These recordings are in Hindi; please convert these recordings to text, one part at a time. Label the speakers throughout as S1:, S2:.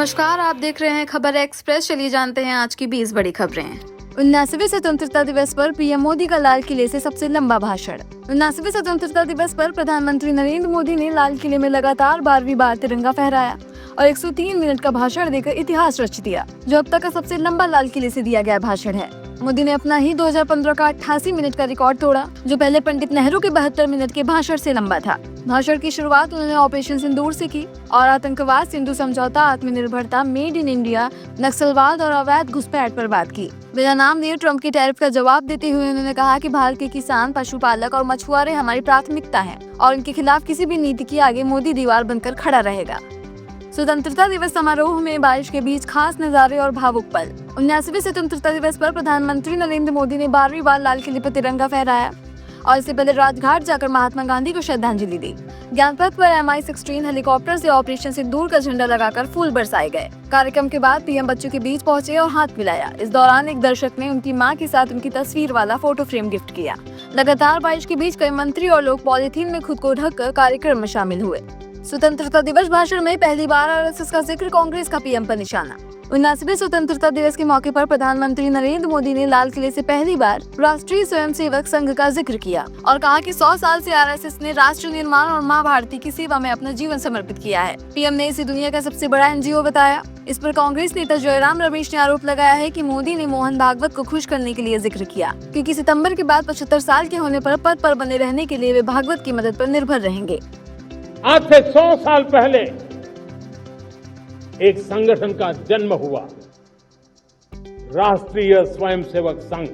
S1: नमस्कार, आप देख रहे हैं खबर एक्सप्रेस। चलिए जानते हैं आज की 20 बड़ी खबरें। 79वें स्वतंत्रता दिवस पर पीएम मोदी का लाल किले से सबसे लंबा भाषण। 79वें स्वतंत्रता दिवस पर प्रधानमंत्री नरेंद्र मोदी ने लाल किले में लगातार 12वीं बार तिरंगा फहराया और 103 मिनट का भाषण देकर इतिहास रच दिया, जो अब तक का सबसे लंबा लाल किले से दिया गया भाषण है। मोदी ने अपना ही 2015 का 88 मिनट का रिकॉर्ड तोड़ा, जो पहले पंडित नेहरू के 72 मिनट के भाषण से लंबा था। भाषण की शुरुआत उन्होंने ऑपरेशन सिंदूर से की और आतंकवाद, सिंधु समझौता, आत्मनिर्भरता, मेड इन इंडिया, नक्सलवाद और अवैध घुसपैठ पर बात की। बिना नाम लिए ट्रंप की टैरिफ का जवाब देते हुए उन्होंने कहा कि भारत के किसान, पशुपालक और मछुआरे हमारी प्राथमिकता हैं और इनके खिलाफ किसी भी नीति के आगे मोदी दीवार बनकर खड़ा रहेगा। स्वतंत्रता दिवस समारोह में बारिश के बीच खास नजारे और भावुक पल। 79वें स्वतंत्रता दिवस पर प्रधानमंत्री नरेंद्र मोदी ने 12वीं बार लाल किले पर तिरंगा फहराया और इससे पहले राजघाट जाकर महात्मा गांधी को श्रद्धांजलि दी। ज्ञानपथ पर MI-16 हेलीकॉप्टर से ऑपरेशन सिंदूर का झंडा लगाकर फूल बरसाए गए। कार्यक्रम के बाद पीएम बच्चों के बीच पहुंचे और हाथ मिलाया। इस दौरान एक दर्शक ने उनकी मां के साथ उनकी तस्वीर वाला फोटो फ्रेम गिफ्ट किया। लगातार बारिश के बीच कई मंत्री और लोग पॉलीथीन में खुद को ढककर कार्यक्रम में शामिल हुए। स्वतंत्रता दिवस भाषण में पहली बार RSS का जिक्र, कांग्रेस का पीएम पर निशाना। 79वें स्वतंत्रता दिवस के मौके पर प्रधानमंत्री नरेंद्र मोदी ने लाल किले से पहली बार राष्ट्रीय स्वयंसेवक संघ का जिक्र किया और कहा कि 100 साल से RSS ने राष्ट्र निर्माण और माँ भारती की सेवा में अपना जीवन समर्पित किया है। पीएम ने इसे दुनिया का सबसे बड़ा NGO बताया। इस पर कांग्रेस नेता जयराम रमेश ने आरोप लगाया है कि मोदी ने मोहन भागवत को खुश करने के लिए जिक्र किया, क्योंकि सितंबर के बाद 75 साल के होने पर पद पर बने रहने के लिए वे भागवत की मदद पर निर्भर रहेंगे।
S2: आज से 100 साल पहले एक संगठन का जन्म हुआ, राष्ट्रीय स्वयंसेवक संघ।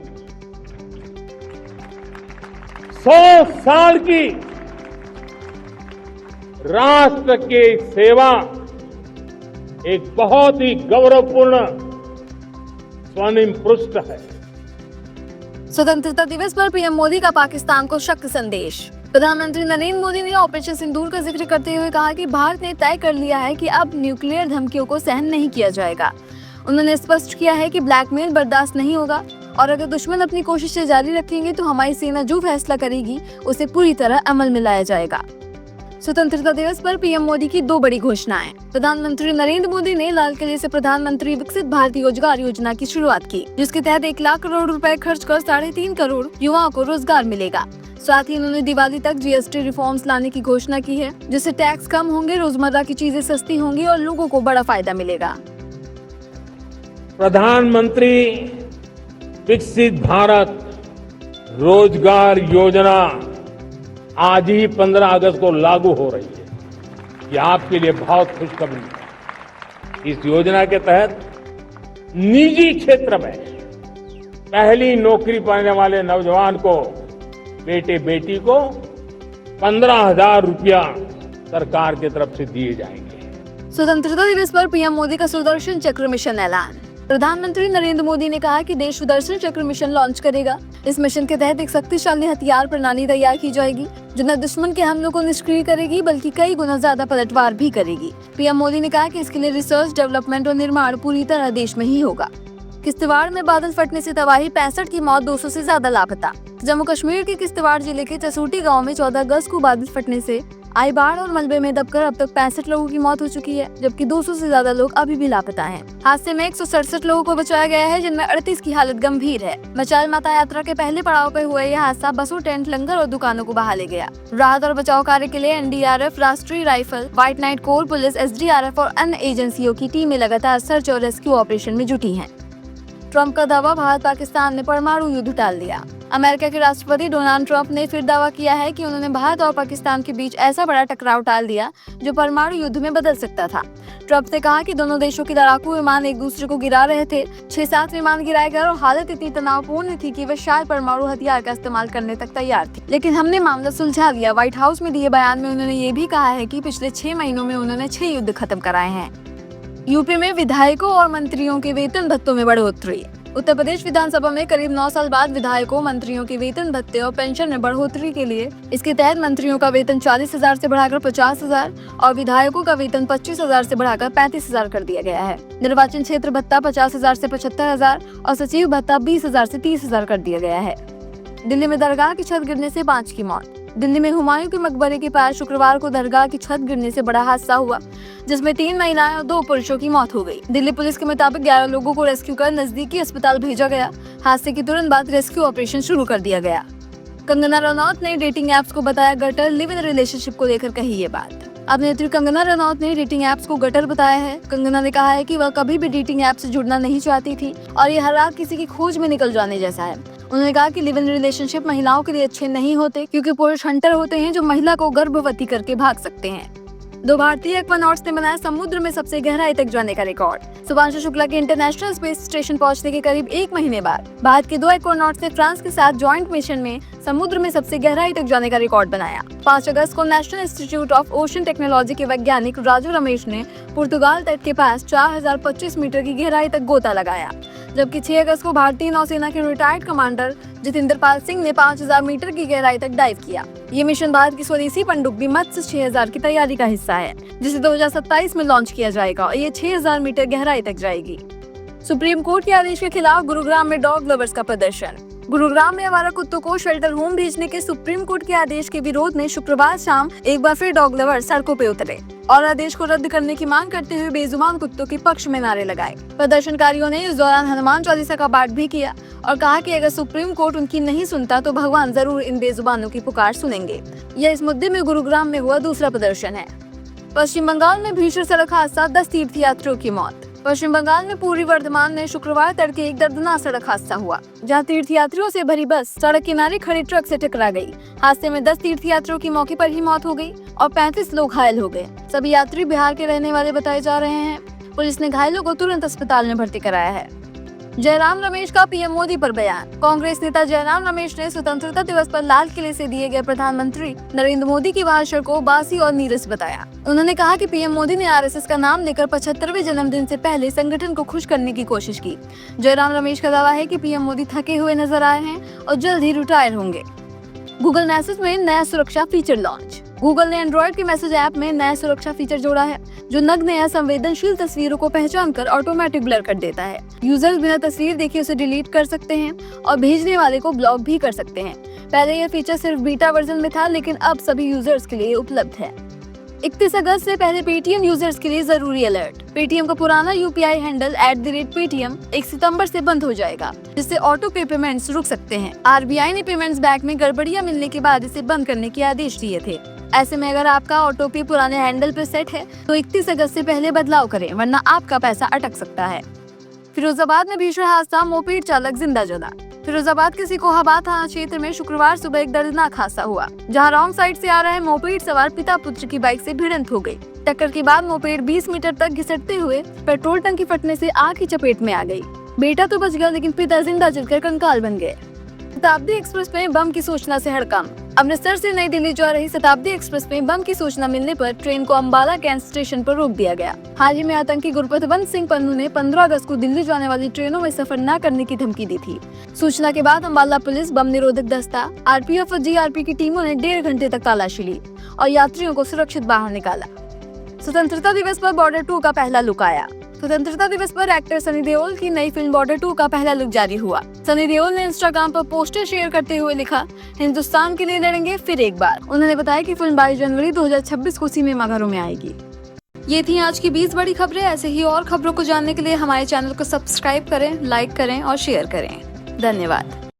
S2: 100 साल की राष्ट्र की सेवा एक बहुत ही गौरवपूर्ण स्वर्णिम पृष्ठ है।
S1: स्वतंत्रता दिवस पर पीएम मोदी का पाकिस्तान को शक्ति संदेश। प्रधानमंत्री नरेंद्र मोदी ने ऑपरेशन सिंदूर का जिक्र करते हुए कहा कि भारत ने तय कर लिया है कि अब न्यूक्लियर धमकियों को सहन नहीं किया जाएगा। उन्होंने स्पष्ट किया है कि ब्लैकमेल बर्दाश्त नहीं होगा और अगर दुश्मन अपनी कोशिशें जारी रखेंगे तो हमारी सेना जो फैसला करेगी उसे पूरी तरह अमल में लाया जाएगा। स्वतंत्रता दिवस पर पीएम मोदी की 2 बड़ी घोषणाएं। प्रधानमंत्री नरेंद्र मोदी ने लाल किले से प्रधानमंत्री विकसित भारत रोजगार योजना की शुरुआत की, जिसके तहत 1 लाख करोड़ रुपए खर्च कर 3.5 करोड़ युवाओं को रोजगार मिलेगा। साथ ही उन्होंने दिवाली तक GST रिफॉर्म्स लाने की घोषणा की है, जिससे टैक्स कम होंगे, रोजमर्रा की चीजें सस्ती होंगी और लोगों को बड़ा फायदा मिलेगा।
S2: प्रधानमंत्री विकसित भारत रोजगार योजना आज ही 15 अगस्त को लागू हो रही है। ये आपके लिए बहुत खुशखबरी है। इस योजना के तहत निजी क्षेत्र में पहली नौकरी पाने वाले नौजवान को, बेटे बेटी को 15,000 रुपया सरकार की तरफ से दिए जाएंगे।
S1: स्वतंत्रता दिवस पर पीएम मोदी का सुदर्शन चक्र मिशन ऐलान। प्रधानमंत्री नरेंद्र मोदी ने कहा कि देश सुदर्शन चक्र मिशन लॉन्च करेगा। इस मिशन के तहत एक शक्तिशाली हथियार प्रणाली तैयार की जाएगी, जो न दुश्मन के हमलों को निष्क्रिय करेगी बल्कि कई गुना ज्यादा पलटवार भी करेगी। पीएम मोदी ने कहा कि इसके लिए रिसर्च, डेवलपमेंट और निर्माण पूरी तरह देश में ही होगा। किश्तवाड़ में बादल फटने से तबाही, 65 की मौत, 200 से ज्यादा लापता। जम्मू कश्मीर के किश्तवाड़ जिले के चसूटी गांव में 14 अगस्त को बादल फटने से आई बाढ़ और मलबे में दबकर अब तक 65 लोगों की मौत हो चुकी है, जबकि 200 से ज्यादा लोग अभी भी लापता हैं। हादसे में 167 लोगों को बचाया गया है, जिनमें 38 की हालत गंभीर है। मचाल माता यात्रा के पहले पड़ाव पर हुआ यह हादसा बसों, टेंट, लंगर और दुकानों को बहा ले गया। राहत और बचाव कार्य के लिए NDRF, राष्ट्रीय rifle, white Knight Corps, police, SDRF और अन्य एजेंसियों की टीमें लगातार सर्च और रेस्क्यू ऑपरेशन में जुटी हैं। ट्रंप का दावा, भारत पाकिस्तान ने परमाणु युद्ध टाल दिया। अमेरिका के राष्ट्रपति डोनाल्ड ट्रंप ने फिर दावा किया है कि उन्होंने भारत और पाकिस्तान के बीच ऐसा बड़ा टकराव टाल दिया जो परमाणु युद्ध में बदल सकता था। ट्रंप ने कहा कि दोनों देशों के लड़ाकू विमान एक दूसरे को गिरा रहे थे। 6-7 विमान गिराए गए और हालत इतनी तनावपूर्ण थी कि वे शायद परमाणु हथियार का इस्तेमाल करने तक तैयार थी, लेकिन हमने मामला सुलझा लिया। व्हाइट हाउस में दिए बयान में उन्होंने ये भी कहा है कि पिछले 6 महीनों में उन्होंने 6 युद्ध खत्म कराए हैं। यूपी में विधायकों और मंत्रियों के वेतन भत्तों में बढ़ोतरी। उत्तर प्रदेश विधानसभा में करीब 9 साल बाद विधायकों, मंत्रियों के वेतन भत्ते और पेंशन में बढ़ोतरी के लिए इसके तहत मंत्रियों का वेतन 40,000 से बढ़ाकर 50,000 और विधायकों का वेतन 25,000 से बढ़ाकर 35,000 कर दिया गया है। निर्वाचन क्षेत्र भत्ता 50,000 से 75,000 और सचिव भत्ता 20,000 से 30,000 कर दिया गया है। दिल्ली में दरगाह की छत गिरने से 5 की मौत। दिल्ली में हुमायूं के मकबरे के पास शुक्रवार को दरगाह की छत गिरने से बड़ा हादसा हुआ, जिसमें 3 महिलाएं और 2 पुरुषों की मौत हो गई। दिल्ली पुलिस के मुताबिक 11 लोगों को रेस्क्यू कर नजदीकी अस्पताल भेजा गया। हादसे के तुरंत बाद रेस्क्यू ऑपरेशन शुरू कर दिया गया। कंगना रनौत ने डेटिंग एप्स को बताया गटर, लिव इन रिलेशनशिप को लेकर कही ये बात। अभिनेत्री कंगना रनौत ने डेटिंग एप्स को गटर बताया है। कंगना ने कहा है कि वह कभी भी डेटिंग ऐप से जुड़ना नहीं चाहती थी और ये हालात किसी की खोज में निकल जाने जैसा है। उन्होंने कहा कि लिव इन रिलेशनशिप महिलाओं के लिए अच्छे नहीं होते, क्योंकि पुरुष हंटर होते हैं जो महिला को गर्भवती करके भाग सकते हैं। 2 भारतीय एक्वानॉट्स ने बनाया समुद्र में सबसे गहराई तक जाने का रिकॉर्ड। शुभांशु शुक्ला के इंटरनेशनल स्पेस स्टेशन पहुंचने के करीब 1 महीने बाद भारत के 2 एक्वानॉट्स ने फ्रांस के साथ जॉइंट मिशन में समुद्र में सबसे गहराई तक जाने का रिकॉर्ड बनाया। 5 अगस्त को national institute of ocean technology के वैज्ञानिक राजू रमेश ने पुर्तगाल तट के पास 4025 मीटर की गहराई तक गोता लगाया, जबकि 6 अगस्त को भारतीय नौसेना के रिटायर्ड कमांडर जितेंद्र पाल सिंह ने 5000 मीटर की गहराई तक डाइव किया। ये मिशन भारत की स्वदेशी पनडुब्बी मत्स्य 6000 की तैयारी का हिस्सा है, जिसे 2027 में लॉन्च किया जाएगा और ये 6000 मीटर गहराई तक जाएगी। सुप्रीम कोर्ट के आदेश के खिलाफ गुरुग्राम में डॉग लवर्स का प्रदर्शन। गुरुग्राम में आवारा कुत्तों को शेल्टर होम भेजने के सुप्रीम कोर्ट के आदेश के विरोध में शुक्रवार शाम एक बार फिर डॉग लवर्स सड़कों पे उतरे और आदेश को रद्द करने की मांग करते हुए बेजुबान कुत्तों के पक्ष में नारे लगाए। प्रदर्शनकारियों ने इस दौरान हनुमान चालीसा का पाठ भी किया और कहा कि अगर सुप्रीम कोर्ट उनकी नहीं सुनता तो भगवान जरूर इन बेजुबानों की पुकार सुनेंगे। यह इस मुद्दे में गुरुग्राम में हुआ दूसरा प्रदर्शन है। पश्चिम बंगाल में भीषण सड़क हादसा, 10 तीर्थयात्रियों की मौत। पश्चिम बंगाल में पूर्वी वर्धमान में शुक्रवार तड़के एक दर्दनाक सड़क हादसा हुआ, जहां तीर्थयात्रियों से भरी बस सड़क किनारे खड़े ट्रक से टकरा गई। हादसे में 10 तीर्थयात्रियों की मौके पर ही मौत हो गई और 35 लोग घायल हो गए। सभी यात्री बिहार के रहने वाले बताए जा रहे हैं। पुलिस ने घायलों को तुरंत अस्पताल में भर्ती कराया है। जयराम रमेश का पीएम मोदी पर बयान। कांग्रेस नेता जयराम रमेश ने स्वतंत्रता दिवस पर लाल किले से दिए गए प्रधानमंत्री नरेंद्र मोदी के भाषण को बासी और नीरस बताया। उन्होंने कहा कि पीएम मोदी ने आरएसएस का नाम लेकर 75वें जन्मदिन से पहले संगठन को खुश करने की कोशिश की। जयराम रमेश का दावा है कि पीएम मोदी थके हुए नजर आए हैं और जल्द ही रिटायर होंगे। गूगल मैसेज में नया सुरक्षा फीचर लॉन्च। गूगल ने एंड्रॉइड के मैसेज ऐप में नया सुरक्षा फीचर जोड़ा है, जो नग्न या संवेदनशील तस्वीरों को पहचान कर ऑटोमेटिक ब्लर कर देता है। यूजर्स बिना तस्वीर देखे उसे डिलीट कर सकते हैं और भेजने वाले को ब्लॉक भी कर सकते हैं। पहले यह फीचर सिर्फ बीटा वर्जन में था, लेकिन अब सभी यूजर्स के लिए उपलब्ध है। 31 अगस्त से पहले पेटीएम यूजर्स के लिए जरूरी अलर्ट। पेटीएम का पुराना यूपीआई हैंडल @Paytm 1 सितंबर से बंद हो जाएगा, जिससे ऑटो पे पेमेंट्स रुक सकते हैं। आरबीआई ने पेमेंट्स बैंक में गड़बड़ियां मिलने के बाद इसे बंद करने के आदेश दिए थे। ऐसे में अगर आपका ऑटो पे पुराने हैंडल पर सेट है तो 31 अगस्त से पहले बदलाव करें, वरना आपका पैसा अटक सकता है। फिरोजाबाद में भीषण हादसा, मोपेड चालक जिंदा जला। फिरोजाबाद के सिकोहाबाद थाना क्षेत्र में शुक्रवार सुबह एक दर्दनाक हादसा हुआ, जहां रॉन्ग साइड से आ रहे मोपेड सवार पिता पुत्र की बाइक से भिड़ंत हो गई। टक्कर के बाद मोपेड 20 मीटर तक घिसटते हुए पेट्रोल टंकी फटने से आग की चपेट में आ गई। बेटा तो बच गया, लेकिन पिता जिंदा जलकर कंकाल बन गए। शताब्दी एक्सप्रेस में बम की सूचना से हड़कंप। अमृतसर से नई दिल्ली जा रही शताब्दी एक्सप्रेस में बम की सूचना मिलने पर ट्रेन को अंबाला कैंट स्टेशन पर रोक दिया गया। हाल ही में आतंकी गुरपतवंत सिंह पन्नू ने 15 अगस्त को दिल्ली जाने वाली ट्रेनों में सफर न करने की धमकी दी थी। सूचना के बाद अंबाला पुलिस, बम निरोधक दस्ता, आरपीएफ और जीआरपी की टीमों ने 1.5 घंटे तक तलाशी ली और यात्रियों को सुरक्षित बाहर निकाला। स्वतंत्रता दिवस पर बॉर्डर 2 का पहला लुक आया। स्वतंत्रता दिवस पर एक्टर सनी देओल की नई फिल्म बॉर्डर 2 का पहला लुक जारी हुआ। सनी देओल ने इंस्टाग्राम पर पोस्टर शेयर करते हुए लिखा, हिंदुस्तान के लिए लड़ेंगे फिर एक बार। उन्होंने बताया कि फिल्म 22 जनवरी 2026 को सिनेमाघरों में आएगी। ये थी आज की 20 बड़ी खबरें। ऐसे ही और खबरों को जानने के लिए हमारे चैनल को सब्सक्राइब करें, लाइक करें और शेयर करें। धन्यवाद।